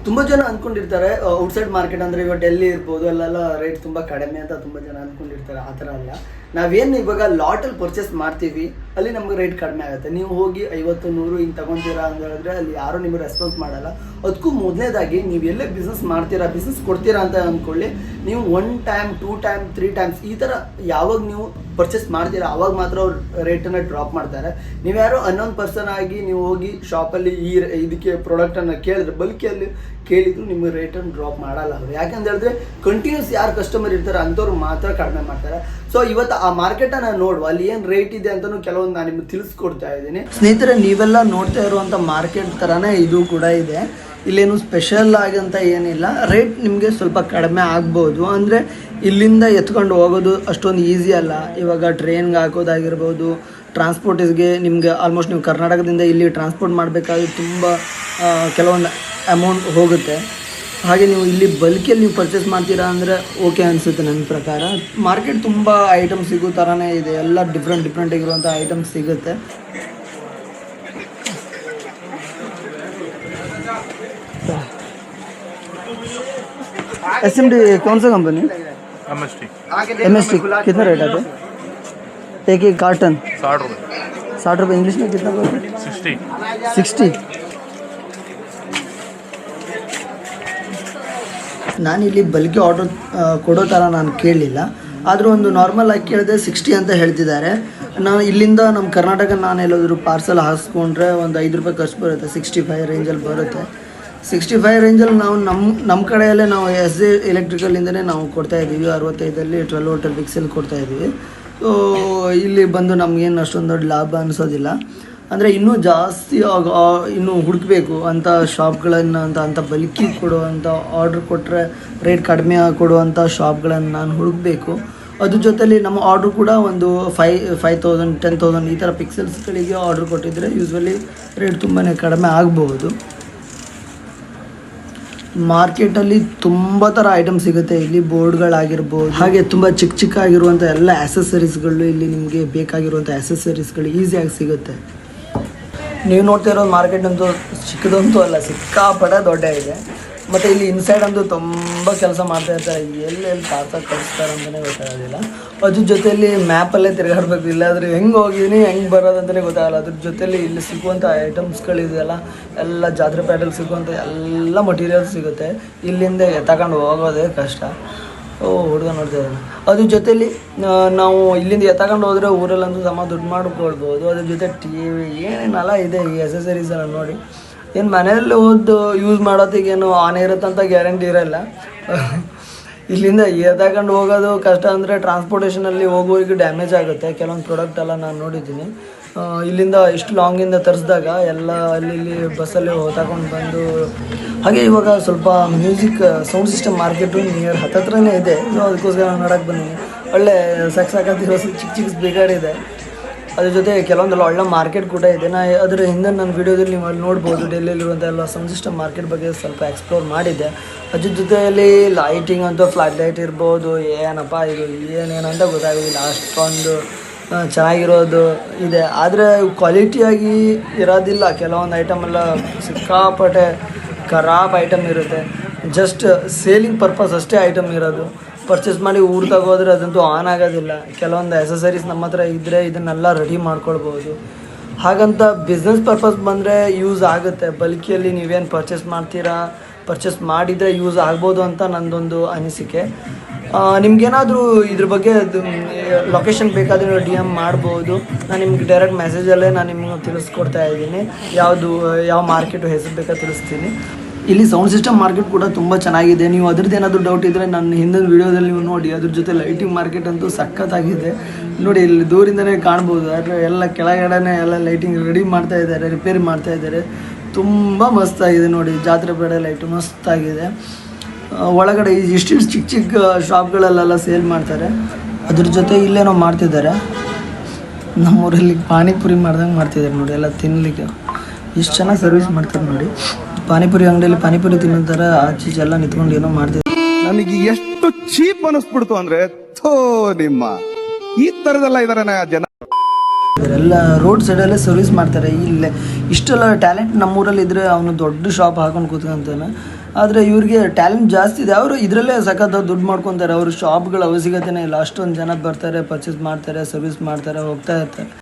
ತುಂಬ ಜನ ಅಂದ್ಕೊಂಡಿರ್ತಾರೆ outside market ಅಂದರೆ ಇವಾಗ ಡೆಲ್ಲಿ ಇರ್ಬೋದು ಅಲ್ಲೆಲ್ಲ ರೇಟ್ ತುಂಬ ಕಡಿಮೆ ಅಂತ ತುಂಬ ಜನ ಅಂದ್ಕೊಂಡಿರ್ತಾರೆ. ಆ ಥರ ಅಲ್ಲ. ನಾವೇನು ಇವಾಗ ಲಾಟಲ್ಲಿ ಪರ್ಚೇಸ್ ಮಾಡ್ತೀವಿ ಅಲ್ಲಿ ನಮ್ಗೆ ರೇಟ್ ಕಡಿಮೆ ಆಗುತ್ತೆ. ನೀವು ಹೋಗಿ 50-100 ಹಿಂಗೆ ತೊಗೊತೀರಾ ಅಂತ ಹೇಳಿದ್ರೆ ಅಲ್ಲಿ ಯಾರೂ ನಿಮಗೆ ರೆಸ್ಪಾನ್ಸ್ ಮಾಡಲ್ಲ. ಅದಕ್ಕೂ ಮೊದಲನೇದಾಗಿ ನೀವು ಎಲ್ಲೇ ಬಿಸ್ನೆಸ್ ಮಾಡ್ತೀರಾ, ಬಿಸ್ನೆಸ್ ಕೊಡ್ತೀರಾ ಅಂತ ಅಂದ್ಕೊಳ್ಳಿ, ನೀವು 1 ಟೈಮ್ 2 ಟೈಮ್ 3 ಟೈಮ್ಸ್ ಈ ಥರ ಯಾವಾಗ ನೀವು ಪರ್ಚೇಸ್ ಮಾಡ್ತೀರಾ ಆವಾಗ ಮಾತ್ರ ಅವ್ರು ರೇಟನ್ನು ಡ್ರಾಪ್ ಮಾಡ್ತಾರೆ. ನೀವು ಯಾರೋ ಅನ್ನೊಂದು ಪರ್ಸನ್ ಆಗಿ ನೀವು ಹೋಗಿ ಶಾಪಲ್ಲಿ ಇದಕ್ಕೆ ಪ್ರಾಡಕ್ಟನ್ನು ಕೇಳಿದ್ರೆ ಬಲ್ಕಿಯಲ್ಲಿ ಕೇಳಿದ್ರು ನಿಮಗೆ ರೇಟನ್ನು ಡ್ರಾಪ್ ಮಾಡಲ್ಲ ಅವರು. ಯಾಕಂತ ಹೇಳಿದ್ರೆ ಕಂಟಿನ್ಯೂಸ್ ಯಾರು ಕಸ್ಟಮರ್ ಇರ್ತಾರೆ ಅಂಥವ್ರು ಮಾತ್ರ ಕಡಿಮೆ ಮಾಡ್ತಾರೆ. ಸೊ ಇವತ್ತು ಆ ಮಾರ್ಕೆಟನ್ನು ನೋಡುವ, ಅಲ್ಲಿ ಏನು ರೇಟ್ ಇದೆ ಅಂತಲೂ ಕೆಲವೊಂದು ನಾನು ನಿಮ್ಗೆ ತಿಳಿಸ್ಕೊಡ್ತಾ ಇದ್ದೀನಿ. ಸ್ನೇಹಿತರೆ, ನೀವೆಲ್ಲ ನೋಡ್ತಾ ಇರುವಂಥ ಮಾರ್ಕೆಟ್ ಥರನೇ ಇದು ಕೂಡ ಇದೆ. ಇಲ್ಲೇನು ಸ್ಪೆಷಲ್ ಆಗಂತ ಏನಿಲ್ಲ. ರೇಟ್ ನಿಮಗೆ ಸ್ವಲ್ಪ ಕಡಿಮೆ ಆಗ್ಬೋದು. ಅಂದರೆ ಇಲ್ಲಿಂದ ಎತ್ಕೊಂಡು ಹೋಗೋದು ಅಷ್ಟೊಂದು ಈಸಿ ಅಲ್ಲ. ಇವಾಗ ಟ್ರೈನ್ಗೆ ಹಾಕೋದಾಗಿರ್ಬೋದು, ಟ್ರಾನ್ಸ್ಪೋರ್ಟಿಗೆ ನಿಮಗೆ ಆಲ್ಮೋಸ್ಟ್ ನೀವು ಕರ್ನಾಟಕದಿಂದ ಇಲ್ಲಿ ಟ್ರಾನ್ಸ್ಪೋರ್ಟ್ ಮಾಡಬೇಕಾದ್ರೆ ತುಂಬ ಕೆಲವೊಂದು ಅಮೌಂಟ್ ಹೋಗುತ್ತೆ. ಹಾಗೆ ನೀವು ಇಲ್ಲಿ ಬಲ್ಕಿಯಲ್ಲಿ ನೀವು ಪರ್ಚೇಸ್ ಮಾಡ್ತೀರಾ ಅಂದರೆ ಓಕೆ ಅನಿಸುತ್ತೆ ನನ್ನ ಪ್ರಕಾರ. ಮಾರ್ಕೆಟ್ ತುಂಬ ಐಟಮ್ ಸಿಗೋ ಥರನೇ ಇದೆ. ಎಲ್ಲ ಡಿಫ್ರೆಂಟ್ ಆಗಿರುವಂಥ ಐಟಮ್ಸ್ ಸಿಗುತ್ತೆ. SMD कौन सा कंपनी? MST कितना रेट आता है? एक कार्टन 60 रुपये. 60 रुपये. इंग्लिश में कितना बोलते हैं? 60. ನಾನಿಲ್ಲಿ ಬಲ್ಕಿ ಆರ್ಡರ್ ಕೊಡೋ ಥರ ನಾನು ಕೇಳಲಿಲ್ಲ. ಆದರೂ ಒಂದು ನಾರ್ಮಲ್ ಆಗಿ ಕೇಳಿದೆ 60 ಅಂತ ಹೇಳ್ತಿದ್ದಾರೆ. ನಾನು ಇಲ್ಲಿಂದ ನಮ್ಮ ಕರ್ನಾಟಕ ನಾನು ಎಲ್ಲಾದರೂ ಪಾರ್ಸಲ್ ಹಾಕ್ಸ್ಕೊಂಡ್ರೆ ಒಂದು 5 ರೂಪಾಯಿ ಖರ್ಚು ಬರುತ್ತೆ. 65 ರೇಂಜಲ್ಲಿ ಬರುತ್ತೆ. 65 ರೇಂಜಲ್ಲಿ ನಾವು ನಮ್ಮ ಕಡೆಯಲ್ಲೇ ನಾವು SJ ಎಲೆಕ್ಟ್ರಿಕಲಿಂದನೇ ನಾವು ಕೊಡ್ತಾಯಿದ್ದೀವಿ. 65ಲ್ಲಿ 12 ವೋಲ್ಟ್ ಫಿಕ್ಸಲ್ಲಿ ಕೊಡ್ತಾಯಿದ್ದೀವಿ. ಸೊ ಇಲ್ಲಿ ಬಂದು ನಮಗೇನು ಅಷ್ಟೊಂದು ದೊಡ್ಡ ಲಾಭ ಅನಿಸೋದಿಲ್ಲ. ಅಂದರೆ ಇನ್ನೂ ಜಾಸ್ತಿ ಇನ್ನೂ ಹುಡುಕಬೇಕು ಅಂಥ ಶಾಪ್ಗಳನ್ನು ಅಂತ ಬಲ್ಕಿ ಕೊಡುವಂಥ ಆರ್ಡ್ರ್ ಕೊಟ್ಟರೆ ರೇಟ್ ಕಡಿಮೆ ಕೊಡುವಂಥ ಶಾಪ್ಗಳನ್ನು ನಾನು ಹುಡುಕಬೇಕು. ಅದ್ರ ಜೊತೆಲಿ ನಮ್ಮ ಆರ್ಡ್ರ್ ಕೂಡ ಒಂದು 5,000 10,000 ಈ ಥರ ಪಿಕ್ಸೆಲ್ಸ್ಗಳಿಗೆ ಆರ್ಡ್ರ್ ಕೊಟ್ಟಿದ್ದರೆ ಯೂಶ್ವಲಿ ರೇಟ್ ತುಂಬಾ ಕಡಿಮೆ ಆಗ್ಬೋದು. ಮಾರ್ಕೆಟಲ್ಲಿ ತುಂಬ ಥರ ಐಟಮ್ ಸಿಗುತ್ತೆ. ಇಲ್ಲಿ ಬೋರ್ಡ್ಗಳಾಗಿರ್ಬೋದು, ಹಾಗೆ ತುಂಬ ಚಿಕ್ಕ ಆಗಿರುವಂಥ ಎಲ್ಲ ಆ್ಯಸಸರೀಸ್ಗಳು, ಇಲ್ಲಿ ನಿಮಗೆ ಬೇಕಾಗಿರುವಂಥ ಆ್ಯಸಸರೀಸ್ಗಳು ಈಸಿಯಾಗಿ ಸಿಗುತ್ತೆ. ನೀವು ನೋಡ್ತಾ ಇರೋದು ಮಾರ್ಕೆಟ್ ಅಂತೂ ಚಿಕ್ಕದಂತೂ ಅಲ್ಲ, ಸಿಕ್ಕಾಪಟ್ಟೆ ದೊಡ್ಡ ಇದೆ. ಮತ್ತು ಇಲ್ಲಿ ಇನ್ಸೈಡ್ ಅಂತೂ ತುಂಬ ಕೆಲಸ ಮಾಡ್ತಾಯಿರ್ತಾರೆ. ಎಲ್ಲೆಲ್ಲಿ ಪಾರ್ಸಲ್ ಕಳಿಸ್ತಾರೆ ಅಂತಲೇ ಗೊತ್ತಾಗೋದಿಲ್ಲ. ಅದ್ರ ಜೊತೆಯಲ್ಲಿ ಮ್ಯಾಪಲ್ಲೇ ತಿರುಗಾಡಬೇಕು. ಇಲ್ಲಾಂದರೆ ಹೆಂಗೆ ಹೋಗಿದ್ದೀನಿ ಹೆಂಗೆ ಬರೋದಂತಲೇ ಗೊತ್ತಾಗಲ್ಲ. ಅದ್ರ ಜೊತೆಯಲ್ಲಿ ಇಲ್ಲಿ ಸಿಗುವಂಥ ಐಟಮ್ಸ್ಗಳಿದೆಯಲ್ಲ ಎಲ್ಲ ಜಾತ್ರೆ ಪೇಟೆಲ್ಲಿ ಸಿಗುವಂಥ ಎಲ್ಲ ಮಟೀರಿಯಲ್ಸ್ ಸಿಗುತ್ತೆ. ಇಲ್ಲಿಂದ ತಗೊಂಡು ಹೋಗೋದೇ ಕಷ್ಟ. ಹುಡುಗ ನೋಡ್ತಾ ಇದ್ದಾನೆ. ಅದ್ರ ಜೊತೆಲಿ ನಾವು ಇಲ್ಲಿಂದ ತಗೊಂಡು ಹೋದರೆ ಊರಲ್ಲಂತೂ ದುಡ್ಡು ಮಾಡ್ಕೊಳ್ಬೋದು. ಅದ್ರ ಜೊತೆ TV ಏನೇನೆಲ್ಲ ಇದೆ ಈ ಎಸೆಸರೀಸ್ ಎಲ್ಲ ನೋಡಿ. ಏನು ಮನೆಯಲ್ಲಿ ಯೂಸ್ ಮಾಡೋತ್ತಿಗೇನು ಆನ್ ಇರುತ್ತಂತ ಗ್ಯಾರಂಟಿ ಇರೋಲ್ಲ. ಇಲ್ಲಿಂದ ತಗೊಂಡು ಹೋಗೋದು ಕಷ್ಟ. ಅಂದರೆ ಟ್ರಾನ್ಸ್ಪೋರ್ಟೇಷನಲ್ಲಿ ಹೋಗೋರಿಗೆ ಡ್ಯಾಮೇಜ್ ಆಗುತ್ತೆ ಕೆಲವೊಂದು ಪ್ರಾಡಕ್ಟ್ ಎಲ್ಲ ನಾನು ನೋಡಿದ್ದೀನಿ. ಇಲ್ಲಿಂದ ಇಷ್ಟು ಲಾಂಗಿಂದ ತರಿಸಿದಾಗ ಎಲ್ಲ ಅಲ್ಲಿ ಬಸ್ಸಲ್ಲಿ ತಗೊಂಡು ಬಂದು. ಹಾಗೆ ಇವಾಗ ಸ್ವಲ್ಪ music sound system market near ಹತ್ತತ್ರನೇ ಇದೆ. ಅದಕ್ಕೋಸ್ಕರ ನಾನು ನೋಡೋಕ್ಕೆ ಬಂದಿದ್ದೀನಿ. ಒಳ್ಳೆ ಸಾಕತ್ತಿರೋ ಚಿಕ್ಕ ಸ್ಪೀಕರ್ ಇದೆ. ಅದ್ರ ಜೊತೆ ಕೆಲವೊಂದೆಲ್ಲ ಒಳ್ಳೆ ಮಾರ್ಕೆಟ್ ಕೂಡ ಇದೆ. ಅದರ ಹಿಂದೆ ನನ್ನ ವೀಡಿಯೋದಲ್ಲಿ ನೀವು ಅಲ್ಲಿ ನೋಡ್ಬೋದು. ಡೆಲ್ಲಿಯಲ್ಲಿರುವಂಥ ಎಲ್ಲ ಸೌಂಡ್ ಸಿಸ್ಟಮ್ ಮಾರ್ಕೆಟ್ ಬಗ್ಗೆ ಸ್ವಲ್ಪ ಎಕ್ಸ್ಪ್ಲೋರ್ ಮಾಡಿದ್ದೆ. ಅದ್ರ ಜೊತೆಯಲ್ಲಿ ಲೈಟಿಂಗ್ ಅಂತೂ ಫ್ಲಾಟ್ ಲೈಟ್ ಇರ್ಬೋದು. ಏನಪ್ಪ ಇದು ಏನೇನು ಅಂತ ಗೊತ್ತಾಗೋದಿಲ್ಲ. ಅಷ್ಟೊಂದು ಚೆನ್ನಾಗಿರೋದು ಇದೆ. ಆದರೆ ಕ್ವಾಲಿಟಿಯಾಗಿ ಇರೋದಿಲ್ಲ. ಕೆಲವೊಂದು ಐಟಮೆಲ್ಲ ಸಿಕ್ಕಾಪಟ್ಟೆ ಖರಾಬ್ ಐಟಮ್ ಇರುತ್ತೆ. ಜಸ್ಟ್ ಸೇಲಿಂಗ್ ಪರ್ಪಸ್ ಅಷ್ಟೇ ಐಟಮ್ ಇರೋದು. ಪರ್ಚೇಸ್ ಮಾಡಿ ಊರು ತಗೋದ್ರೆ ಅದಂತೂ ಆನ್ ಆಗೋದಿಲ್ಲ. ಕೆಲವೊಂದು ಆ್ಯಸಸರೀಸ್ ನಮ್ಮ ಹತ್ರ ಇದ್ದರೆ ಇದನ್ನೆಲ್ಲ ರೆಡಿ ಮಾಡ್ಕೊಳ್ಬೋದು. ಹಾಗಂತ ಬಿಸ್ನೆಸ್ ಪರ್ಪಸ್ ಬಂದರೆ ಯೂಸ್ ಆಗುತ್ತೆ. ಬಲ್ಕಿಯಲ್ಲಿ ನೀವೇನು ಪರ್ಚೇಸ್ ಮಾಡಿದರೆ ಯೂಸ್ ಆಗ್ಬೋದು ಅಂತ ನನ್ನದೊಂದು ಅನಿಸಿಕೆ. ನಿಮ್ಗೇನಾದರೂ ಇದ್ರ ಬಗ್ಗೆ ಲೊಕೇಶನ್ ಬೇಕಾದರೆ DM ಮಾಡ್ಬೋದು. ನಾನು ನಿಮ್ಗೆ ಡೈರೆಕ್ಟ್ ಮೆಸೇಜಲ್ಲೇ ನಾನು ನಿಮ್ಗೆ ತಿಳಿಸ್ಕೊಡ್ತಾ ಇದ್ದೀನಿ. ಯಾವ ಮಾರ್ಕೆಟು ಹೆಸರು ಬೇಕಾ ತಿಳಿಸ್ತೀನಿ. ಇಲ್ಲಿ ಸೌಂಡ್ ಸಿಸ್ಟಮ್ ಮಾರ್ಕೆಟ್ ಕೂಡ ತುಂಬ ಚೆನ್ನಾಗಿದೆ. ನೀವು ಅದ್ರದ್ದು ಏನಾದರೂ ಡೌಟ್ ಇದ್ದರೆ ನನ್ನ ಹಿಂದಿನ ವೀಡಿಯೋದಲ್ಲಿ ನೀವು ನೋಡಿ. ಅದ್ರ ಜೊತೆ ಲೈಟಿಂಗ್ ಮಾರ್ಕೆಟ್ ಅಂತೂ ಸಖತ್ತಾಗಿದೆ ನೋಡಿ. ಇಲ್ಲಿ ದೂರಿಂದನೇ ಕಾಣ್ಬೋದು. ಆದರೆ ಎಲ್ಲ ಕೆಳಗಡೆನೇ ಎಲ್ಲ ಲೈಟಿಂಗ್ ರೆಡಿ ಮಾಡ್ತಾ ಇದ್ದಾರೆ, ರಿಪೇರಿ ಮಾಡ್ತಾ ಇದ್ದಾರೆ. ತುಂಬ ಮಸ್ತಾಗಿದೆ ನೋಡಿ. ಜಾತ್ರೆ ಬೇಡ ಲೈಟು ಮಸ್ತಾಗಿದೆ. ಒಳಗಡೆ ಇಷ್ಟು ಚಿಕ್ಕ ಶಾಪ್ಗಳಲ್ಲೆಲ್ಲ ಸೇಲ್ ಮಾಡ್ತಾರೆ. ಅದ್ರ ಜೊತೆ ಇಲ್ಲೇನೋ ಮಾಡ್ತಿದ್ದಾರೆ. ನಮ್ಮೂರಲ್ಲಿ ಪಾನಿಪುರಿ ಮಾಡ್ದಂಗೆ ಮಾಡ್ತಿದ್ದಾರೆ ನೋಡಿ. ಎಲ್ಲ ತಿನ್ನಲಿಕ್ಕೆ ಎಷ್ಟು ಚೆನ್ನಾಗಿ ಸರ್ವಿಸ್ ಮಾಡ್ತಾರೆ ನೋಡಿ. ಪಾನಿಪುರಿ ಅಂಗಡಿಯಲ್ಲಿ ಪಾನಿಪುರಿ ತಿನ್ನೋತರ ಆಚೀಚೆ ಎಲ್ಲ ನಿಂತ್ಕೊಂಡು ಏನೋ ಮಾಡ್ತಿದ್ದಾರೆ. ನನಗೆ ಎಷ್ಟು ಚೀಪ್ ಅನಿಸ್ಬಿಡ್ತು ಅಂದ್ರೆ, ಥೋ ನಿಮ್ಮ ಈ ತರದೆಲ್ಲ ಇದಾರೆ ಜನ. ಎಲ್ಲ ರೋಡ್ ಸೈಡಲ್ಲೇ ಸರ್ವಿಸ್ ಮಾಡ್ತಾರೆ. ಇಲ್ಲೇ ಇಷ್ಟೆಲ್ಲ ಟ್ಯಾಲೆಂಟ್ ನಮ್ಮೂರಲ್ಲಿ ಇದ್ದರೆ ಅವನು ದೊಡ್ಡ ಶಾಪ್ ಹಾಕೊಂಡು ಕೂತ್ಕೊಂತಾನೆ. ಆದರೆ ಇವ್ರಿಗೆ ಟ್ಯಾಲೆಂಟ್ ಜಾಸ್ತಿ ಇದೆ, ಅವರು ಇದರಲ್ಲೇ ಸಖತ್ ದುಡ್ಡು ಮಾಡ್ಕೊತಾರೆ. ಅವರು ಶಾಪ್ಗಳ ಅವಶ್ಯಕತೆನೇ ಇಲ್ಲ. ಅಷ್ಟೊಂದು ಜನ ಬರ್ತಾರೆ, ಪರ್ಚೇಸ್ ಮಾಡ್ತಾರೆ, ಸರ್ವಿಸ್ ಮಾಡ್ತಾರೆ, ಹೋಗ್ತಾ ಇರ್ತಾರೆ.